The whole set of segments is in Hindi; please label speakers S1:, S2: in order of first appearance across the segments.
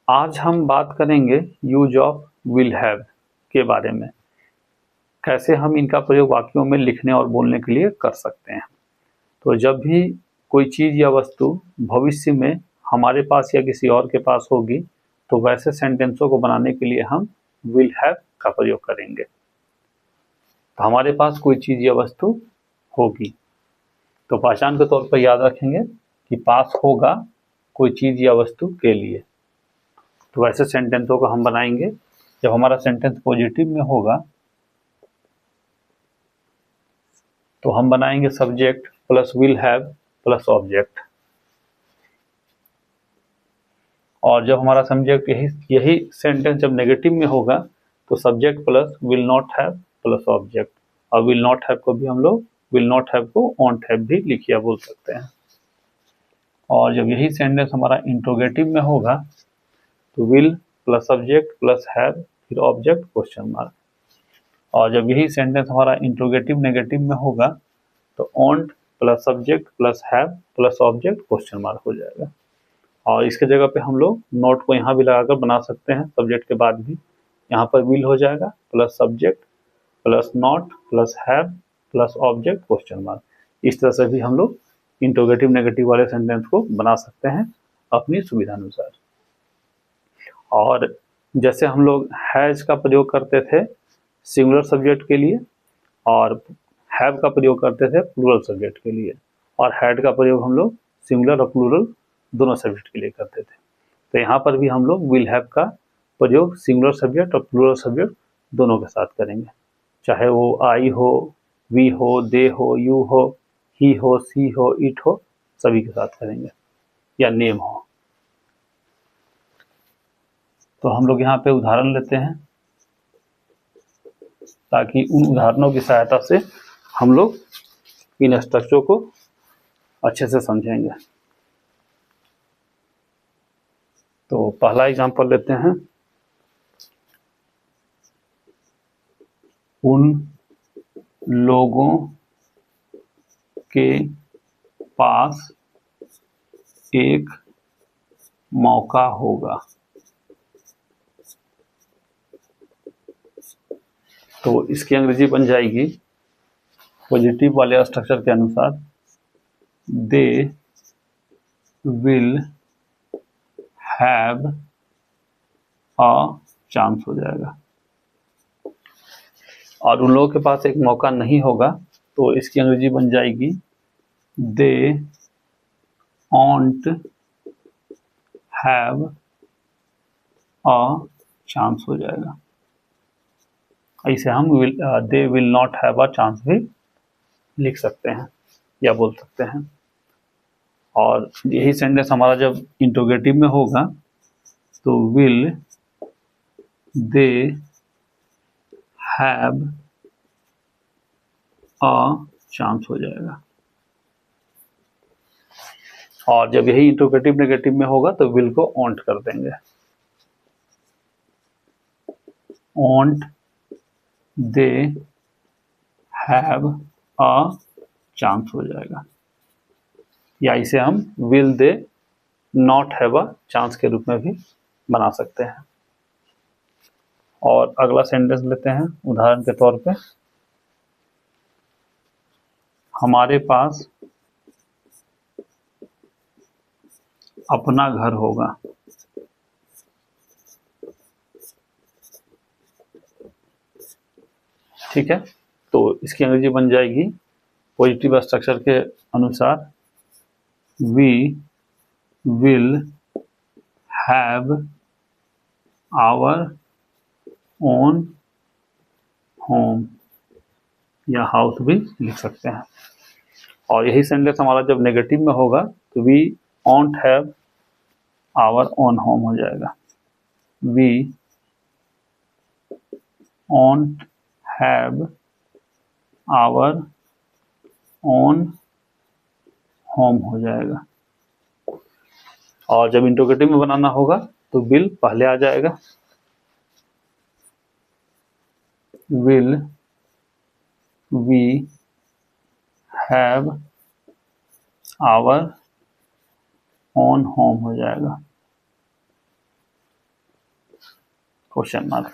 S1: आज हम बात करेंगे यूज ऑफ विल हैव के बारे में। कैसे हम इनका प्रयोग वाक्यों में लिखने और बोलने के लिए कर सकते हैं। तो जब भी कोई चीज़ या वस्तु भविष्य में हमारे पास या किसी और के पास होगी तो वैसे सेंटेंसों को बनाने के लिए हम विल हैव का प्रयोग करेंगे। तो हमारे पास कोई चीज़ या वस्तु होगी तो पहचान के तौर पर याद रखेंगे कि पास होगा कोई चीज़ या वस्तु के लिए। तो वैसे सेंटेंसों को हम बनाएंगे जब हमारा सेंटेंस पॉजिटिव में होगा तो हम बनाएंगे subject plus will have plus object. और जब हमारा सब्जेक्ट यही सेंटेंस जब नेगेटिव में होगा तो subject plus will not have plus object. और विल नॉट हैव को भी हम लोग विल नॉट हैव को वॉन्ट हैव भी लिखिए बोल सकते हैं। और जब यही सेंटेंस हमारा इंट्रोगेटिव में होगा तो will plus subject plus have फिर ऑब्जेक्ट क्वेश्चन मार्क। और जब यही सेंटेंस हमारा इंट्रोगेटिव नेगेटिव में होगा तो ऑन्ट plus subject plus have plus object question mark हो जाएगा। और इसके जगह पे हम लोग नोट को यहाँ भी लगाकर बना सकते हैं सब्जेक्ट के बाद भी। यहाँ पर विल हो जाएगा plus subject plus not plus have plus object question mark. इस तरह से भी हम लोग इंट्रोगेटिव नेगेटिव वाले सेंटेंस को बना सकते हैं अपनी सुविधा अनुसार। और जैसे हम लोग हैज का प्रयोग करते थे सिंगुलर सब्जेक्ट के लिए और हैव का प्रयोग करते थे प्लूरल सब्जेक्ट के लिए, और हैड का प्रयोग हम लोग सिंगुलर और प्लूरल दोनों सब्जेक्ट के लिए करते थे। तो यहाँ पर भी हम लोग विल हैव का प्रयोग सिंगुलर सब्जेक्ट और प्लूरल सब्जेक्ट दोनों के साथ करेंगे, चाहे वो आई हो, वी हो, दे हो, यू हो, ही हो, सी हो, इट हो, सभी के साथ करेंगे, या नेम हो। तो हम लोग यहाँ पे उदाहरण लेते हैं ताकि उन उदाहरणों की सहायता से हम लोग इन स्ट्रक्चर को अच्छे से समझेंगे। तो पहला एग्जांपल लेते हैं। उन लोगों के पास एक मौका होगा। तो इसकी अंग्रेजी बन जाएगी पॉजिटिव वाले स्ट्रक्चर के अनुसार they will have a chance हो जाएगा। और उन लोगों के पास एक मौका नहीं होगा तो इसकी अंग्रेजी बन जाएगी they want have a chance हो जाएगा। ऐसे हम they will not have a chance भी लिख सकते हैं या बोल सकते हैं। और यही सेंटेंस हमारा जब इंट्रोगेटिव में होगा तो will they have a chance हो जाएगा। और जब यही इंट्रोगेटिव नेगेटिव में होगा तो विल को वॉन्ट कर देंगे, want they have a chance हो जाएगा। या इसे हम will they not have a chance के रूप में भी बना सकते हैं। और अगला सेंटेंस लेते हैं उदाहरण के तौर पे। हमारे पास अपना घर होगा। ठीक है, तो इसकी अंग्रेजी बन जाएगी पॉजिटिव स्ट्रक्चर के अनुसार we will have our own home, या हाउस भी लिख सकते हैं। और यही सेंटेंस हमारा जब नेगेटिव में होगा तो we won't have our own home हो जाएगा। We won't have our own home हो जाएगा। और जब इंट्रोगेटिव में बनाना होगा तो विल पहले आ जाएगा। Will we have our own home हो जाएगा। Question mark.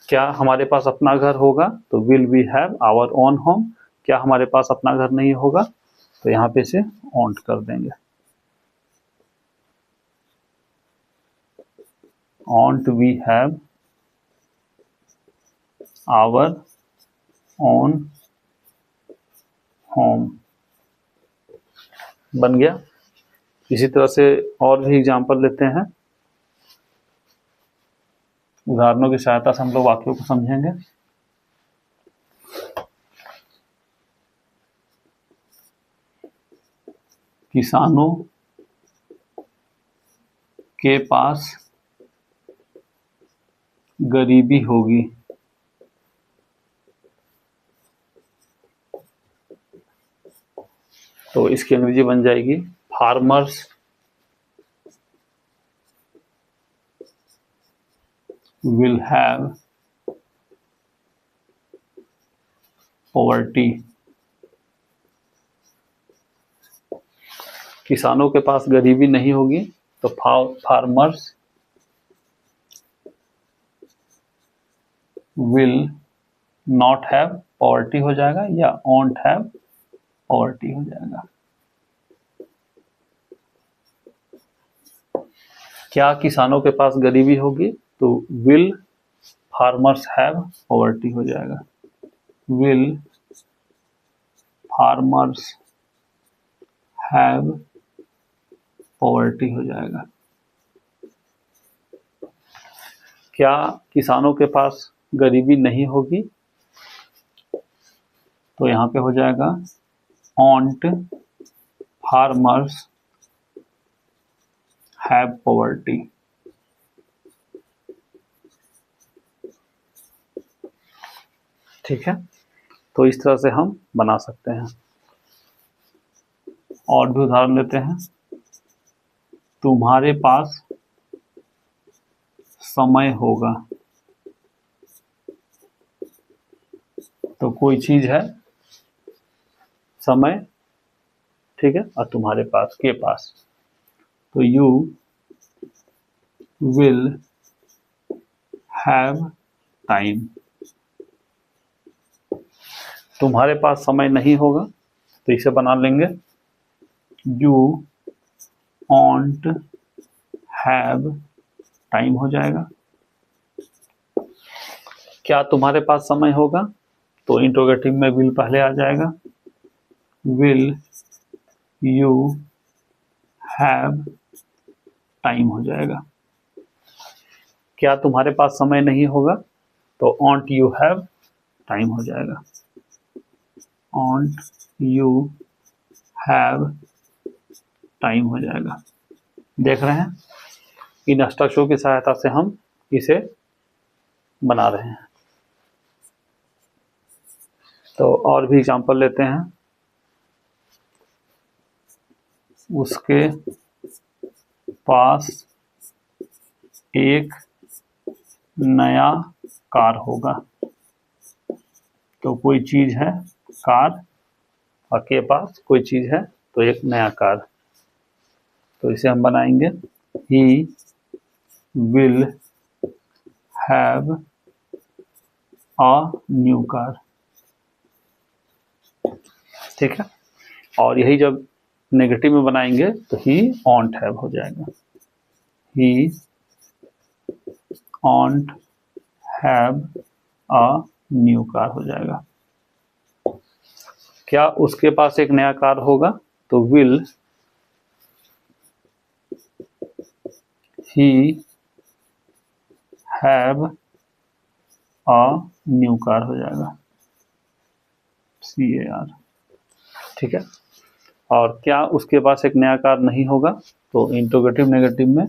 S1: क्या हमारे पास अपना घर होगा, तो will we have our own home. क्या हमारे पास अपना घर नहीं होगा, तो यहाँ पे से ओंट कर देंगे। Won't we have our own home बन गया। इसी तरह से और भी एग्जाम्पल लेते हैं, उदाहरणों की सहायता से हम लोग वाक्यों को समझेंगे। किसानों के पास गरीबी होगी, तो इसकी अंग्रेजी बन जाएगी फार्मर्स विल हैव पॉवर्टी। किसानों के पास गरीबी नहीं होगी, तो farmers will not have poverty हो जाएगा, या ओंट हैव पॉवर्टी हो जाएगा। क्या किसानों के पास गरीबी होगी, तो विल फार्मर्स हैव पॉवर्टी हो जाएगा। विल फार्मर्स हैव पॉवर्टी हो जाएगा। क्या किसानों के पास गरीबी नहीं होगी, तो यहाँ पे हो जाएगा ओंट फार्मर्स हैव पॉवर्टी। ठीक है, तो इस तरह से हम बना सकते हैं। और भी उदाहरण लेते हैं। तुम्हारे पास समय होगा, तो कोई चीज है समय, ठीक है, और तुम्हारे पास के पास, तो यू विल हैव टाइम। तुम्हारे पास समय नहीं होगा, तो इसे बना लेंगे यू ओंट हैव टाइम हो जाएगा। क्या तुम्हारे पास समय होगा, तो इंट्रोगेटिव में विल पहले आ जाएगा। विल यू हैव टाइम हो जाएगा। क्या तुम्हारे पास समय नहीं होगा, तो ओंट यू हैव टाइम हो जाएगा। ओंट यू हैव टाइम हो जाएगा। देख रहे हैं, इन हस्ताक्षरों की सहायता से हम इसे बना रहे हैं। तो और भी एग्जाम्पल लेते हैं। उसके पास एक नया कार होगा, तो कोई चीज है कार, और के पास कोई चीज है, तो एक नया कार, तो इसे हम बनाएंगे he will have a new car. ठीक है, और यही जब नेगेटिव में बनाएंगे तो ही ओंट हैव हो जाएगा। ही ओंट हैव अ न्यू कार हो जाएगा। क्या उसके पास एक नया कार होगा, तो will he have a new car हो जाएगा, CAR। ठीक है, और क्या उसके पास एक नया कार नहीं होगा, तो इंट्रोगेटिव नेगेटिव में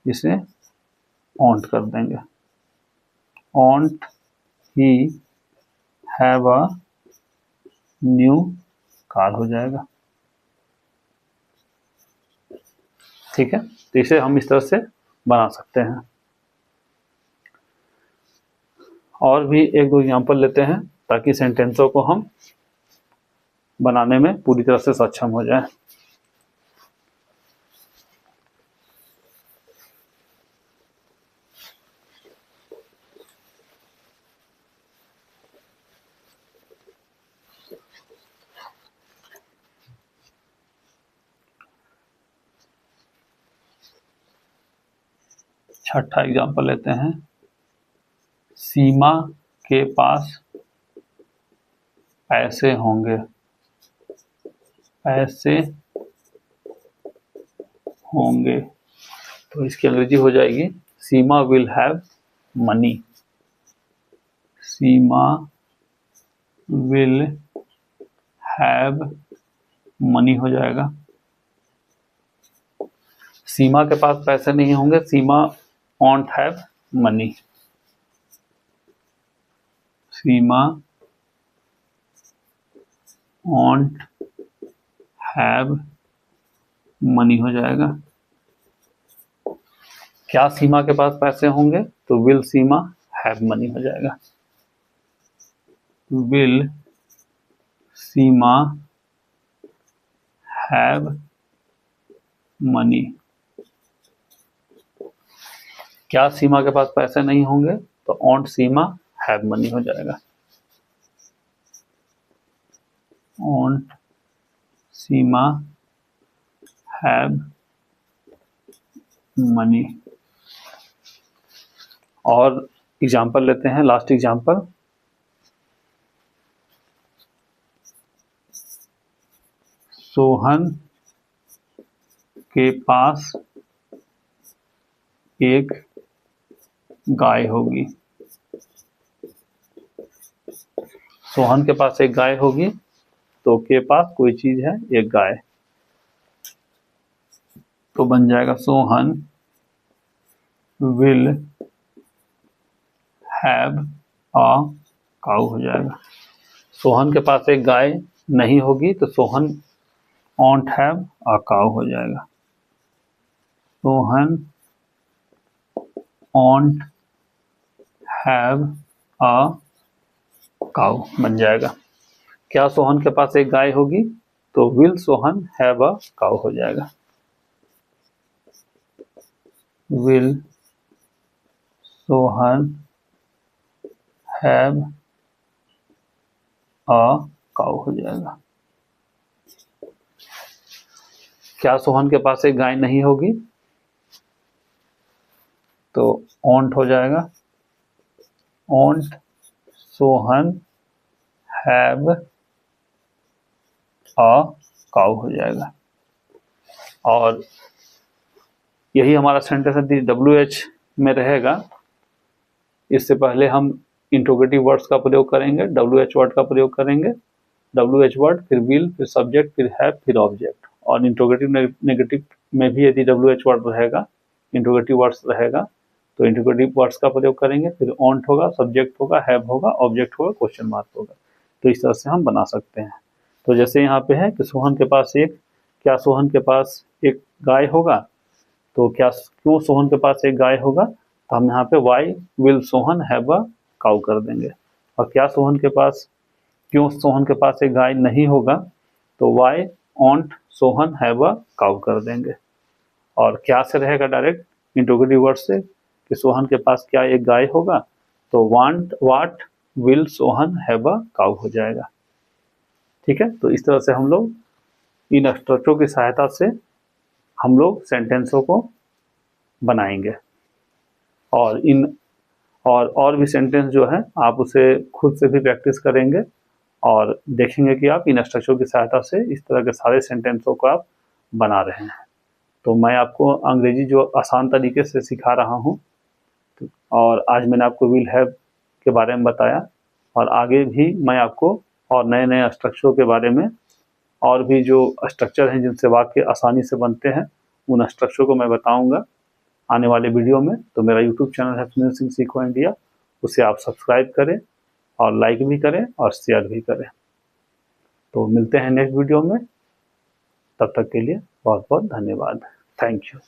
S1: इसे ओंट कर देंगे। Won't he have a new car हो जाएगा। ठीक है, तो इसे हम इस तरह से बना सकते हैं। और भी एक दो एग्जाम्पल लेते हैं, ताकि सेंटेंसों को हम बनाने में पूरी तरह से सक्षम हो जाए। छठा एग्जाम्पल लेते हैं। सीमा के पास पैसे होंगे, पैसे होंगे, तो इसकी अंग्रेजी हो जाएगी Seema will have money. Seema will have money हो जाएगा। सीमा के पास पैसे नहीं होंगे, सीमा won't have money। Seema won't have money हो जाएगा। क्या सीमा के पास पैसे होंगे, तो विल सीमा हैव मनी हो जाएगा। Will Seema have money. क्या सीमा के पास पैसे नहीं होंगे, तो won't सीमा हैव मनी हो जाएगा। won't Seema have money. और एग्जाम्पल लेते हैं, लास्ट एग्जाम्पल। सोहन के पास एक गाय होगी। सोहन के पास एक गाय होगी, तो के पास कोई चीज है, एक गाय, तो बन जाएगा Sohan will have a cow हो जाएगा। सोहन के पास एक गाय नहीं होगी, तो Sohan won't have a cow हो जाएगा। Sohan won't have a cow बन जाएगा। क्या सोहन के पास एक गाय होगी, तो will Sohan have a cow हो जाएगा। will Sohan have a cow हो जाएगा। क्या सोहन के पास एक गाय नहीं होगी, तो won't हो जाएगा। won't Sohan have a cow हो जाएगा। और यही हमारा सेंटेंस WH में रहेगा। इससे पहले हम इंट्रोगेटिव वर्ड्स का प्रयोग करेंगे, WH वर्ड का प्रयोग करेंगे। WH वर्ड, फिर विल, फिर सब्जेक्ट, फिर हैव, फिर ऑब्जेक्ट। और इंट्रोगेटिव नेगेटिव में भी यदि WH वर्ड रहेगा, इंट्रोगेटिव वर्ड्स रहेगा, तो इंट्रोगेटिव वर्ड्स का प्रयोग करेंगे। फिर ऑन्ट होगा, सब्जेक्ट होगा, हैव होगा, ऑब्जेक्ट होगा, क्वेश्चन मार्क होगा। तो इस तरह से हम बना सकते हैं। तो जैसे यहाँ पे है कि सोहन के पास क्या सोहन के पास एक गाय होगा, तो क्यों सोहन के पास एक गाय होगा, तो हम यहाँ पे why will Sohan have a cow कर देंगे। और क्यों सोहन के पास एक गाय नहीं होगा, तो why won't Sohan have a cow कर देंगे। और क्या से रहेगा डायरेक्ट इंट्रोगेटिव वर्ड से, कि सोहन के पास क्या एक गाय होगा, तो what will Sohan have a cow हो जाएगा। ठीक है, तो इस तरह से हम लोग इन स्ट्रक्चरों की सहायता से हम लोग सेंटेंसों को बनाएंगे। और भी सेंटेंस जो है आप उसे खुद से भी प्रैक्टिस करेंगे और देखेंगे कि आप इन स्ट्रक्चरों की सहायता से इस तरह के सारे सेंटेंसों को आप बना रहे हैं। तो मैं आपको अंग्रेजी जो आसान तरीके से सिखा रहा हूँ, और आज मैंने आपको विल हैव के बारे में बताया, और आगे भी मैं आपको और नए नए स्ट्रक्चरों के बारे में, और भी जो स्ट्रक्चर हैं जिनसे वाक्य आसानी से बनते हैं, उन स्ट्रक्चर को मैं बताऊंगा आने वाले वीडियो में। तो मेरा यूट्यूब चैनल है सुनील सिंह सीखो इंडिया, उसे आप सब्सक्राइब करें और लाइक भी करें और शेयर भी करें। तो मिलते हैं नेक्स्ट वीडियो में, तब तक के लिए बहुत बहुत धन्यवाद। Thank you.